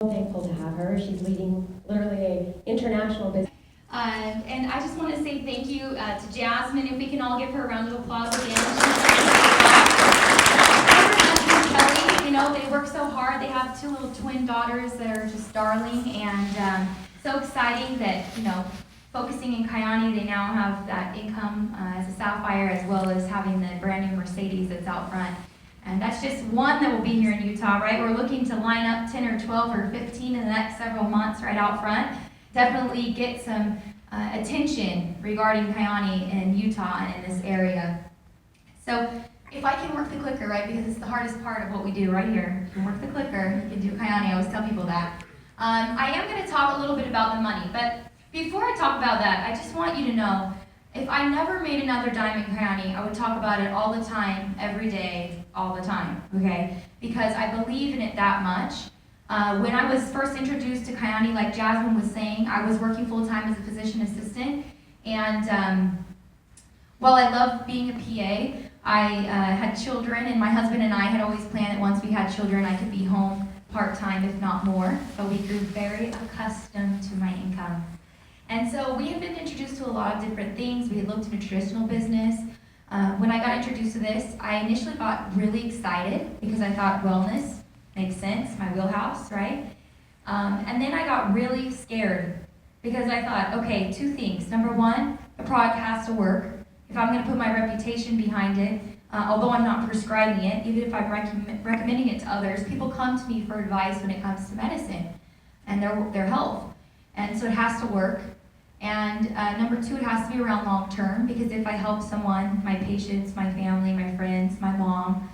Thankful to have her. She's leading literally an international business. And I just want to say thank you to Jasmine. If we can all give her a round of applause again. Kelly, you know, they work so hard. They have 2 little twin daughters that are just darling, and so exciting that, you know, focusing in Kyäni, they now have that income as a Sapphire, as well as having the brand new Mercedes that's out front. And that's just one that will be here in Utah, right? We're looking to line up 10 or 12 or 15 in the next several months right out front. Definitely get some attention regarding Kyäni in Utah and in this area. So if I can work the clicker, right, because it's the hardest part of what we do right here. You can work the clicker, you can do Kyäni, I always tell people that. I am going to talk a little bit about the money, but before I talk about that, I just want you to know, if I never made another dime in Kyäni, I would talk about it all the time, every day, all the time, okay? Because I believe in it that much. When I was first introduced to Kyäni, like Jasmine was saying, I was working full-time as a physician assistant, and while I loved being a PA, I had children, and my husband and I had always planned that once we had children, I could be home part-time, if not more, but we grew very accustomed to my income. And so we have been introduced to a lot of different things. We had looked into traditional business. When I got introduced to this, I initially got really excited because I thought wellness makes sense, my wheelhouse, right? And then I got really scared because I thought, okay, 2 things. Number 1, the product has to work. If I'm going to put my reputation behind it, although I'm not prescribing it, even if I'm recommending it to others, people come to me for advice when it comes to medicine and their health. And so it has to work. And number 2, it has to be around long term, because if I help someone, my patients, my family, my friends, my mom,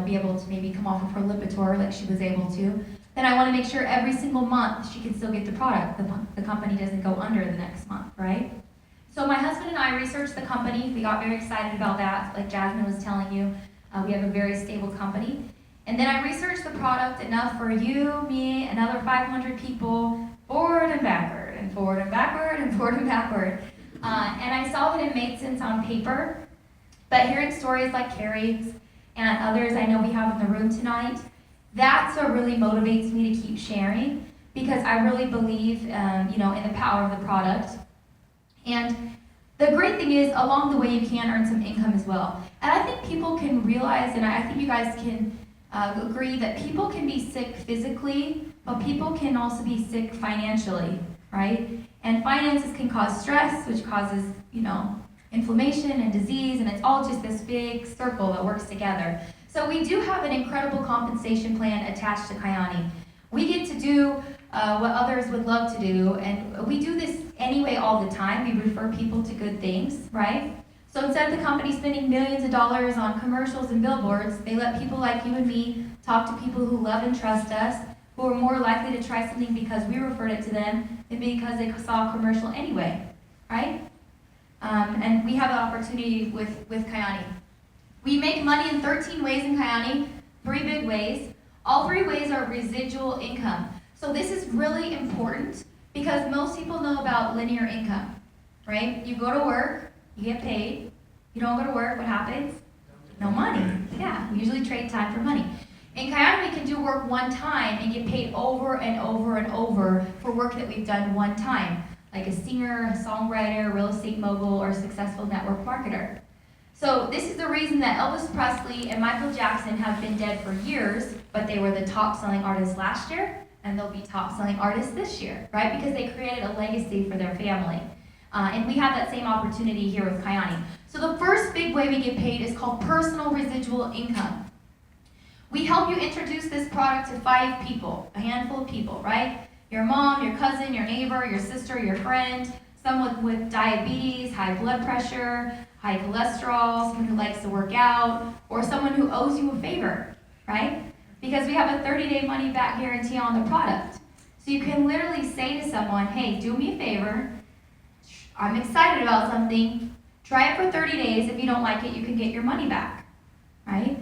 be able to maybe come off of her Lipitor like she was able to, then I want to make sure every single month she can still get the product. The company doesn't go under the next month, right? So my husband and I researched the company. We got very excited about that. Like Jasmine was telling you, we have a very stable company. And then I researched the product enough for you, me, another 500 people, forward and backward, and forward and backward, and forward and backward. And I saw that it made sense on paper, but hearing stories like Carrie's and others I know we have in the room tonight, that's what really motivates me to keep sharing, because I really believe, in the power of the product. And the great thing is, along the way, you can earn some income as well. And I think people can realize, and I think you guys can agree, that people can be sick physically, but people can also be sick financially, right? And finances can cause stress, which causes, inflammation and disease, and it's all just this big circle that works together. So we do have an incredible compensation plan attached to Kyäni. We get to do what others would love to do, and we do this anyway all the time. We refer people to good things, right? So instead of the company spending millions of dollars on commercials and billboards, they let people like you and me talk to people who love and trust us, who are more likely to try something because we referred it to them than because they saw a commercial anyway, right? And we have an opportunity with Kyäni. We make money in 13 ways in Kyäni, 3 big ways. All 3 ways are residual income. So this is really important because most people know about linear income, right? You go to work, you get paid. You don't go to work, what happens? No money. Yeah, we usually trade time for money. In Kyäni, we can do work one time and get paid over and over and over for work that we've done one time, like a singer, a songwriter, real estate mogul, or a successful network marketer. So this is the reason that Elvis Presley and Michael Jackson have been dead for years, but they were the top-selling artists last year, and they'll be top-selling artists this year, right? Because they created a legacy for their family. And we have that same opportunity here with Kyäni. So the first big way we get paid is called personal residual income. We help you introduce this product to 5 people, a handful of people, right? Your mom, your cousin, your neighbor, your sister, your friend, someone with diabetes, high blood pressure, high cholesterol, someone who likes to work out, or someone who owes you a favor, right? Because we have a 30-day money-back guarantee on the product. So you can literally say to someone, hey, do me a favor, I'm excited about something, try it for 30 days. If you don't like it, you can get your money back, right?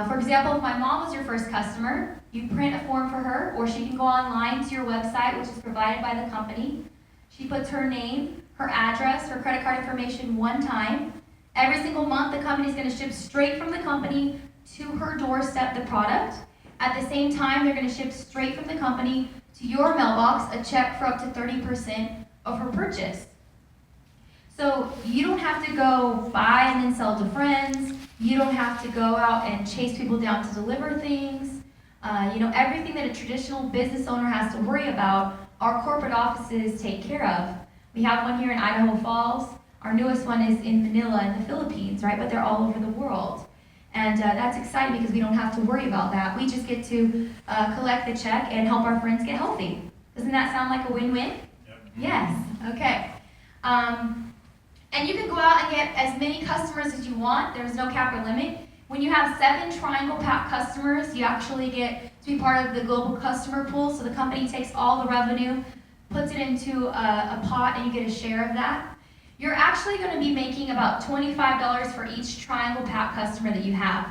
For example, if my mom was your first customer, you print a form for her, or she can go online to your website, which is provided by the company. She puts her name, her address, her credit card information one time. Every single month, the company is going to ship straight from the company to her doorstep the product. At the same time, they're going to ship straight from the company to your mailbox a check for up to 30% of her purchase. So you don't have to go buy and then sell to friends. You don't have to go out and chase people down to deliver things. Everything that a traditional business owner has to worry about, our corporate offices take care of. We have one here in Idaho Falls. Our newest one is in Manila in the Philippines, right? But they're all over the world. And that's exciting because we don't have to worry about that. We just get to collect the check and help our friends get healthy. Doesn't that sound like a win-win? Yep. Yes, okay. And you can go out and get as many customers as you want. There's no cap or limit. When you have 7 Triangle Pack customers, you actually get to be part of the global customer pool. So the company takes all the revenue, puts it into a pot, and you get a share of that. You're actually going to be making about $25 for each Triangle Pack customer that you have.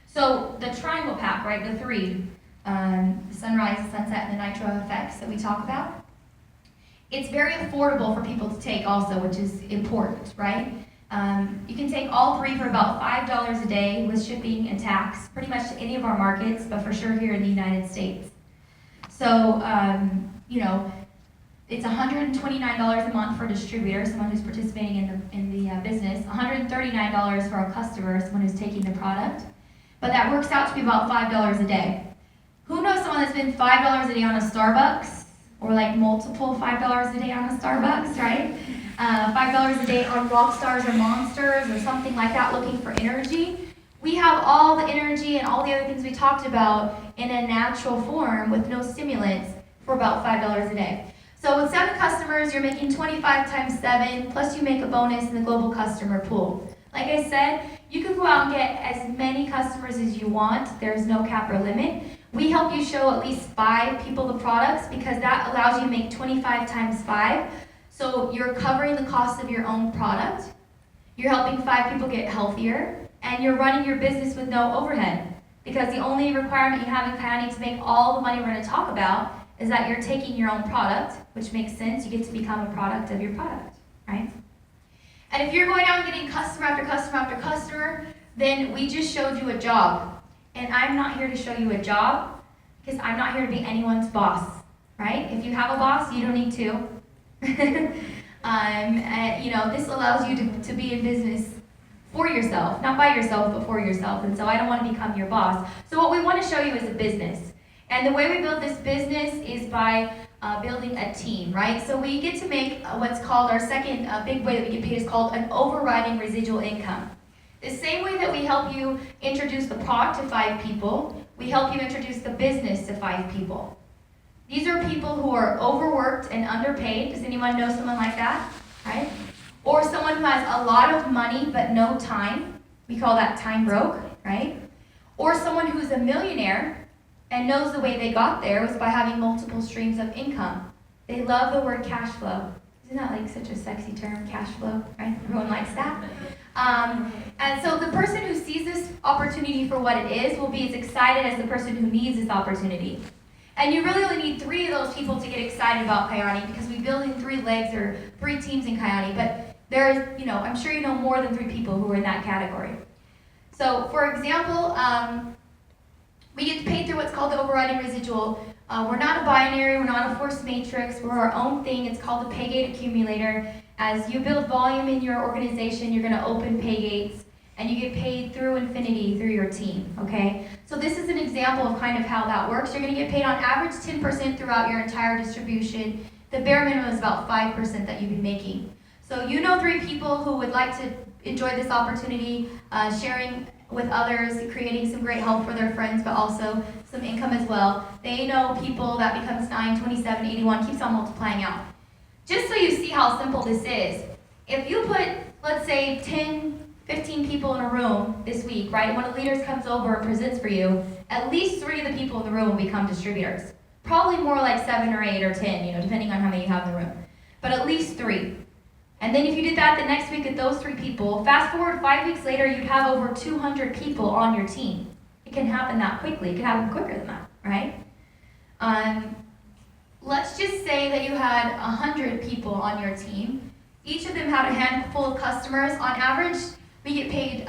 So the Triangle Pack, right, the 3, the sunrise, the sunset, and the nitro effects that we talk about, it's very affordable for people to take also, which is important, right? You can take all 3 for about $5 a day with shipping and tax, pretty much to any of our markets, but for sure here in the United States. So, it's $129 a month for a distributor, someone who's participating in the business, $139 for a customer, someone who's taking the product. But that works out to be about $5 a day. Who knows someone that's spent $5 a day on a Starbucks? Or like multiple $5 a day on a Starbucks, right? $5 a day on Rockstars or Monsters or something like that, looking for energy. We have all the energy and all the other things we talked about in a natural form with no stimulants for about $5 a day. So with 7 customers, you're making 25 times 7, plus you make a bonus in the global customer pool. Like I said, you can go out and get as many customers as you want. There's no cap or limit. We help you show at least 5 people the products because that allows you to make 25 times 5. So you're covering the cost of your own product. You're helping 5 people get healthier, and you're running your business with no overhead. Because the only requirement you have in Kyäni to make all the money we're going to talk about is that you're taking your own product, which makes sense. You get to become a product of your product, right? And if you're going out and getting customer after customer after customer, then we just showed you a job. And I'm not here to show you a job because I'm not here to be anyone's boss, right? If you have a boss, you don't need to. This allows you to be in business for yourself, not by yourself, but for yourself. And so I don't want to become your boss. So what we want to show you is a business. And the way we build this business is by building a team, right? So we get to make what's called our second big way that we get paid is called an overriding residual income. The same way that we help you introduce the product to 5 people, we help you introduce the business to 5 people. These are people who are overworked and underpaid. Does anyone know someone like that? Right? Or someone who has a lot of money but no time. We call that time broke, right? Or someone who's a millionaire and knows the way they got there was by having multiple streams of income. They love the word cash flow. Isn't that like such a sexy term, cash flow, right? Everyone likes that. And so the person who sees this opportunity for what it is will be as excited as the person who needs this opportunity. And you really only need 3 of those people to get excited about Kyäni because we build in 3 legs or 3 teams in Kyäni, but there's, I'm sure you know more than 3 people who are in that category. So for example, we get paid through what's called the overriding residual. We're not a binary, we're not a forced matrix, we're our own thing. It's called the pay gate accumulator. As you build volume in your organization, you're going to open pay gates, and you get paid through infinity through your team, okay? So this is an example of kind of how that works. You're going to get paid on average 10% throughout your entire distribution. The bare minimum is about 5% that you've been making. So you know 3 people who would like to enjoy this opportunity, sharing with others, creating some great help for their friends, but also some income as well. They know people that becomes 9, 27, 81, keeps on multiplying out. Just so you see how simple this is, if you put, let's say, 10, 15 people in a room this week, right? When a leader comes over and presents for you, at least 3 of the people in the room will become distributors. Probably more like 7 or 8 or 10, depending on how many you have in the room. But at least 3. And then if you did that the next week at those 3 people, fast forward 5 weeks later, you'd have over 200 people on your team. It can happen that quickly. It can happen quicker than that, right? Let's just say that you had 100 people on your team. Each of them had a handful of customers. On average, we get paid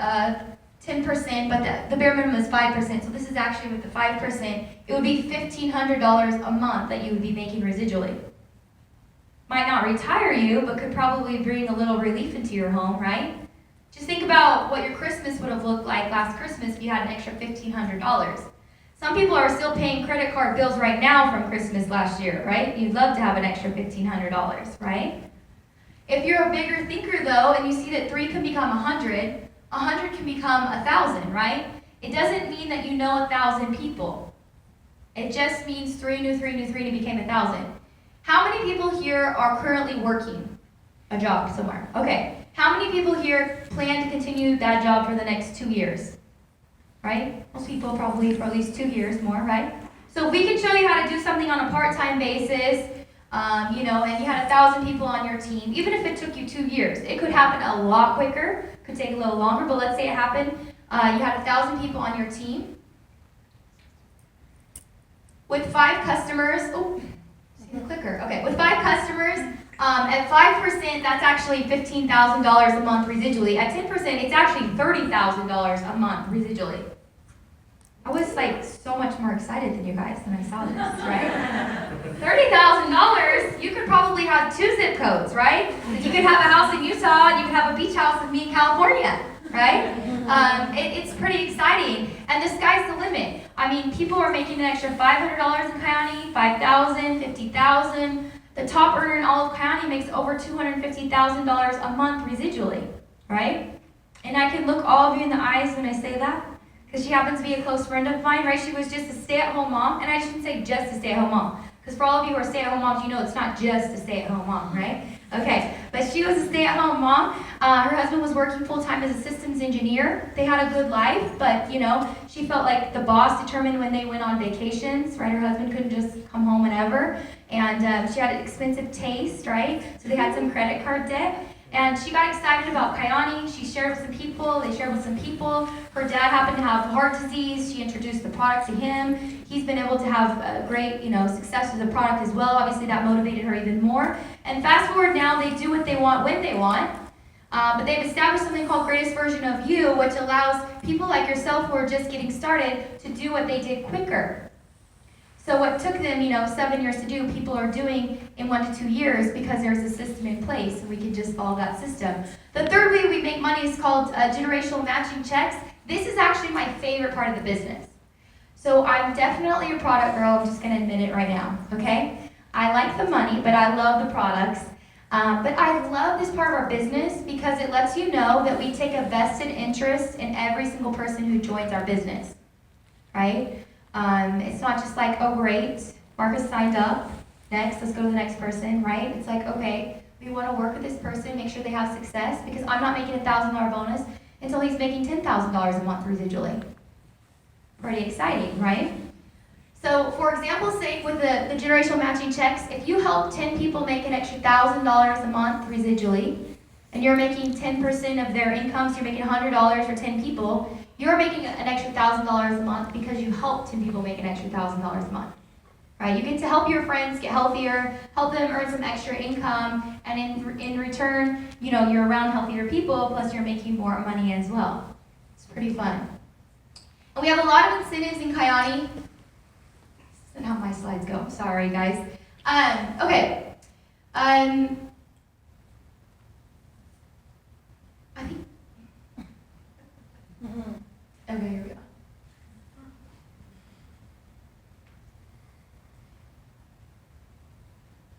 10%, but the bare minimum is 5%. So this is actually with the 5%, it would be $1,500 a month that you would be making residually. Might not retire you, but could probably bring a little relief into your home, right? Just think about what your Christmas would have looked like last Christmas if you had an extra $1,500. Some people are still paying credit card bills right now from Christmas last year, right? You'd love to have an extra $1,500, right? If you're a bigger thinker though, and you see that 3 can become 100, 100 can become 1,000, right? It doesn't mean that you know 1,000 people. It just means 3 knew 3 knew 3 and it became 1,000. How many people here are currently working a job somewhere? Okay. How many people here plan to continue that job for the next 2 years? Right? Most people probably for at least 2 years more, right? So if we can show you how to do something on a part-time basis, and you had 1,000 people on your team, even if it took you 2 years, it could happen a lot quicker, could take a little longer, but let's say it happened, you had 1,000 people on your team. With 5 customers, see the clicker, okay, with 5 customers, at 5%, that's actually $15,000 a month residually. At 10%, it's actually $30,000 a month residually. I was so much more excited than you guys when I saw this, right? $30,000, you could probably have 2 zip codes, right? You could have a house in Utah, and you could have a beach house with me in California, right? It's pretty exciting, and the sky's the limit. I mean, people are making an extra $500 in Kyäni, $5,000, $50,000. The top earner in all of Kyäni makes over $250,000 a month residually, right? And I can look all of you in the eyes when I say that, because she happens to be a close friend of mine, right? She was just a stay-at-home mom, and I shouldn't say just a stay-at-home mom, because for all of you who are stay-at-home moms, you know it's not just a stay-at-home mom, right? Okay, but she was a stay-at-home mom. Her husband was working full-time as a systems engineer. They had a good life, but she felt like the boss determined when they went on vacations, right? Her husband couldn't just come home whenever, and she had an expensive taste, right? So they had some credit card debt. And she got excited about Kyäni. She shared with some people. They shared with some people. Her dad happened to have heart disease. She introduced the product to him. He's been able to have great, success with the product as well. Obviously, that motivated her even more. And fast forward now, they do what they want when they want. But they've established something called Greatest Version of You, which allows people like yourself who are just getting started to do what they did quicker. So what took them, 7 years to do, people are doing in 1 to 2 years because there's a system in place, and we can just follow that system. The third way we make money is called generational matching checks. This is actually my favorite part of the business. So I'm definitely a product girl. I'm just going to admit it right now, okay? I like the money, but I love the products. But I love this part of our business because it lets you know that we take a vested interest in every single person who joins our business, right? It's not just like, oh great, Marcus signed up, next, let's go to the next person, right? It's like, okay, we want to work with this person, make sure they have success, because I'm not making a $1,000 bonus until he's making $10,000 a month residually. Pretty exciting, right? So for example's sake, with the generational matching checks, if you help 10 people make an extra $1,000 a month residually, and you're making 10% of their income, so you're making $100 for 10 people, you're making an extra $1,000 a month because you helped 10 people make an extra $1,000 a month. Right? You get to help your friends get healthier, help them earn some extra income, and in return, you're around healthier people, plus you're making more money as well. It's pretty fun. And we have a lot of incentives in Kyäni. This isn't how my slides go. Sorry, guys. Okay. I think. Okay, here we go.